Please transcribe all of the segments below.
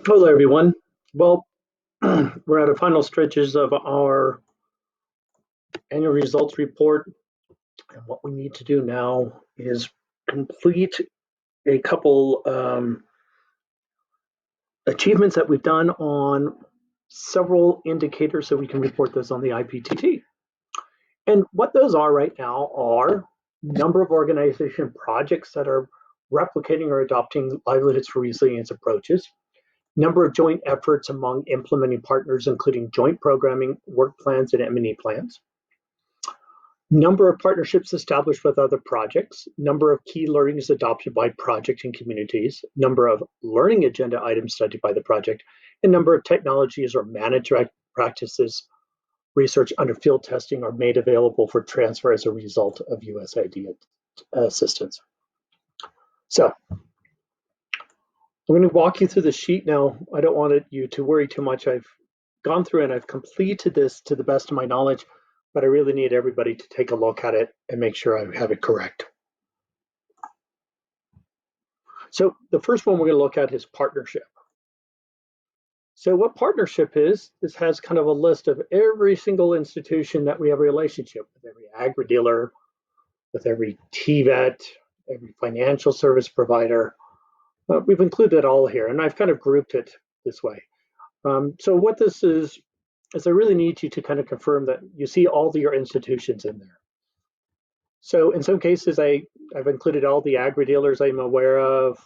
Hello, everyone. Well, we're at the final stretches of our annual results report. And what we need to do now is complete a couple achievements that we've done on several indicators so we can report those on the IPTT. And what those are right now are number of organization projects that are replicating or adopting livelihoods for resilience approaches, number of joint efforts among implementing partners, including joint programming, work plans, and M&E plans, number of partnerships established with other projects, number of key learnings adopted by projects and communities, number of learning agenda items studied by the project, and number of technologies or managed practices research under field testing are made available for transfer as a result of USAID assistance. So I'm going to walk you through the sheet now. I don't want you to worry too much. I've gone through and I've completed this to the best of my knowledge, but I really need everybody to take a look at it and make sure I have it correct. So the first one we're going to look at is partnership. So what partnership is, this has kind of a list of every single institution that we have a relationship with, every agri-dealer, with every TVET, every financial service provider. We've included it all here, and I've kind of grouped it this way. So what this is I really need you to kind of confirm that you see all of your institutions in there. So in some cases, I've included all the agri-dealers I'm aware of,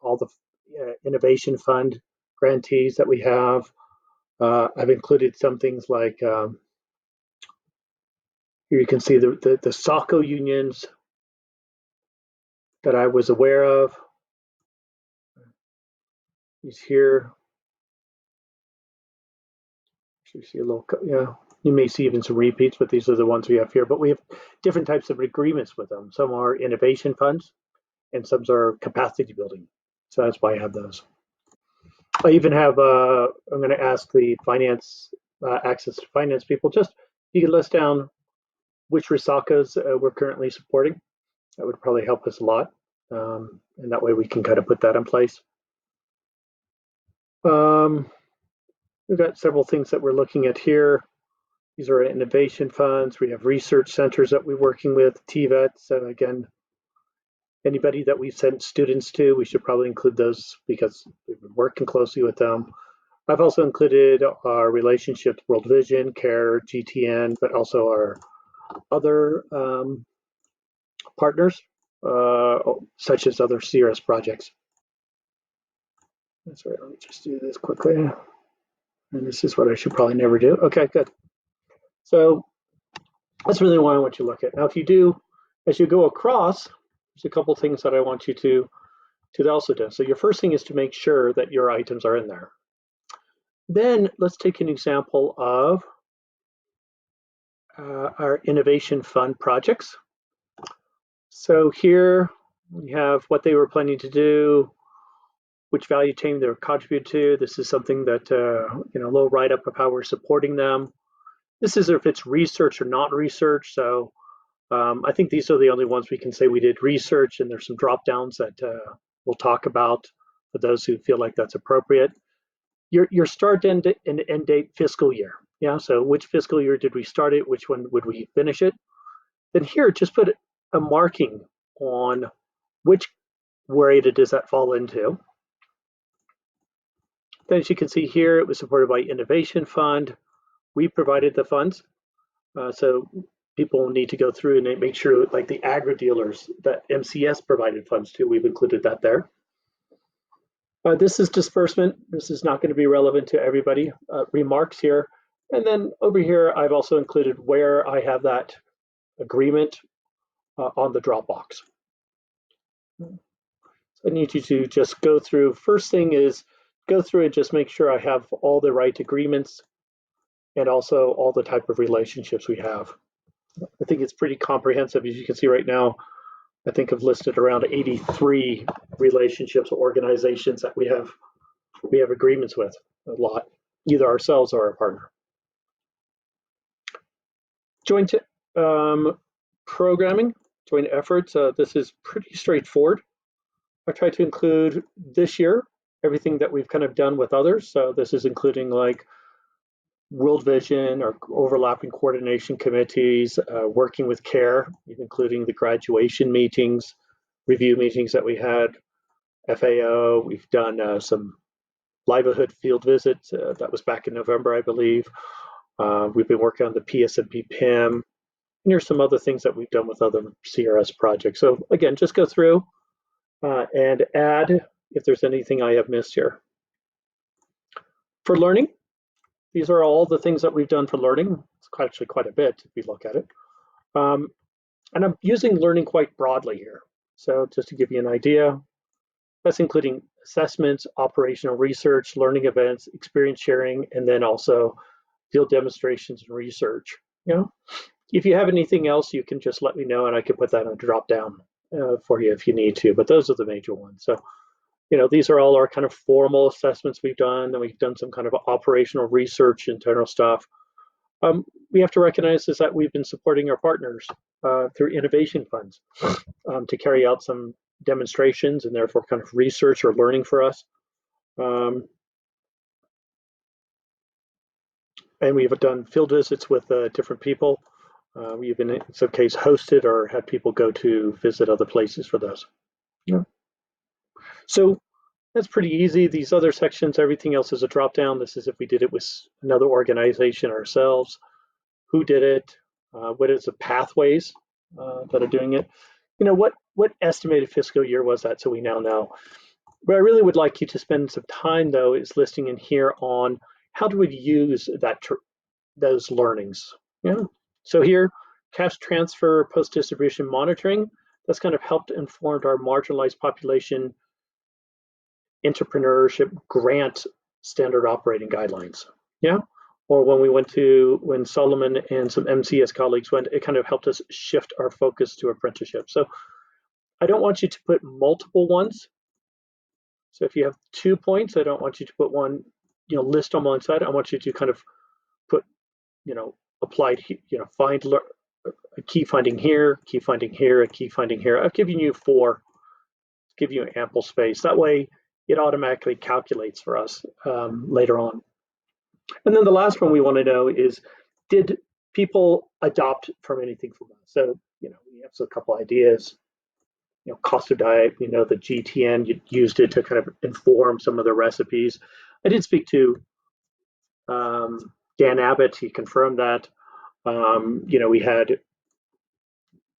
all the innovation fund grantees that we have. I've included some things like, here you can see the SACO unions that I was aware of. He's here. You see a little, yeah, you may see even some repeats, but these are the ones we have here. But we have different types of agreements with them. Some are innovation funds, and some are capacity building. So that's why I have those. I even have, I'm going to ask the finance, access to finance people, just you can list down which RISACOs we're currently supporting. That would probably help us a lot. And that way we can kind of put that in place. We've got several things that we're looking at here. These are innovation funds. We have research centers that we're working with, TVET. So again, anybody that we've sent students to, we should probably include those because we've been working closely with them. I've also included our relationships, World Vision, CARE, GTN, but also our other partners, such as other CRS projects. Sorry, let me just do this quickly. And this is what I should probably never do. Okay, good. So that's really what I want you to look at. Now, if you do, as you go across, there's a couple things that I want you to also do. So your first thing is to make sure that your items are in there. Then let's take an example of our innovation fund projects. So here we have what they were planning to do, which value chain they were contributed to. This is something that, a little write-up of how we're supporting them. This is if it's research or not research. So I think these are the only ones we can say we did research, and there's some drop downs that we'll talk about for those who feel like that's appropriate. Your start and end date fiscal year. Yeah, so which fiscal year did we start it? Which one would we finish it? Then here, just put a marking on which grade does that fall into. Then as you can see here, it was supported by Innovation Fund. We provided the funds. So people need to go through and make sure, like the agri-dealers that MCS provided funds to, we've included that there. This is disbursement. This is not going to be relevant to everybody. Remarks here. And then over here, I've also included where I have that agreement on the Dropbox. So I need you to just go through. First thing is go through and just make sure I have all the right agreements and also all the type of relationships we have. I think it's pretty comprehensive. As you can see right now, I think I've listed around 83 relationships or organizations that we have agreements with, a lot, either ourselves or our partner. Joint programming, joint efforts. This is pretty straightforward. I tried to include this year everything that we've kind of done with others. So this is including like World Vision or overlapping coordination committees, working with CARE, including the graduation meetings, review meetings that we had, FAO. We've done some livelihood field visits. That was back in November, I believe. We've been working on the PSMP PIM. And here's some other things that we've done with other CRS projects. So again, just go through and add if there's anything I have missed here. For learning, these are all the things that we've done for learning. It's actually quite a bit if we look at it. And I'm using learning quite broadly here. So just to give you an idea, that's including assessments, operational research, learning events, experience sharing, and then also field demonstrations and research. You know, if you have anything else, you can just let me know and I can put that on a drop down for you if you need to, but those are the major ones. So, you know, these are all our kind of formal assessments we've done, and we've done some kind of operational research, internal stuff. We have to recognize is that we've been supporting our partners through innovation funds to carry out some demonstrations and therefore kind of research or learning for us. And we've done field visits with different people. We've been in some case hosted or had people go to visit other places for those. Yeah. So that's pretty easy. These other sections, everything else is a drop down. This is if we did it with another organization ourselves, who did it, what is the pathways that are doing it. You know, what estimated fiscal year was that, so we now know. What I really would like you to spend some time though is listing in here on how do we use that those learnings. Yeah. So here, cash transfer, post-distribution monitoring, that's kind of helped inform our marginalized population entrepreneurship grant standard operating guidelines. Yeah. Or when Solomon and some MCS colleagues went, it kind of helped us shift our focus to apprenticeship. So I don't want you to put multiple ones. So if you have 2 points, I don't want you to put one, you know, list on one side. I want you to kind of put, you know, applied, you know, find a key finding here, key finding here, a key finding here. I've given you 4, give you ample space. That way it automatically calculates for us later on. And then the last one we want to know is, did people adopt from anything from us? So, you know, we have a couple ideas. You know, cost of diet, we know the GTN used it to kind of inform some of the recipes. I did speak to Dan Abbott, he confirmed that. You know, we had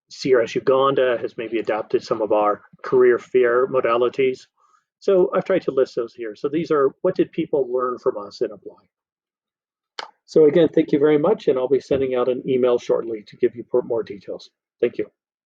CRS Uganda has maybe adapted some of our career fair modalities. So I've tried to list those here. So these are, what did people learn from us and apply? So again, thank you very much, and I'll be sending out an email shortly to give you more details. Thank you.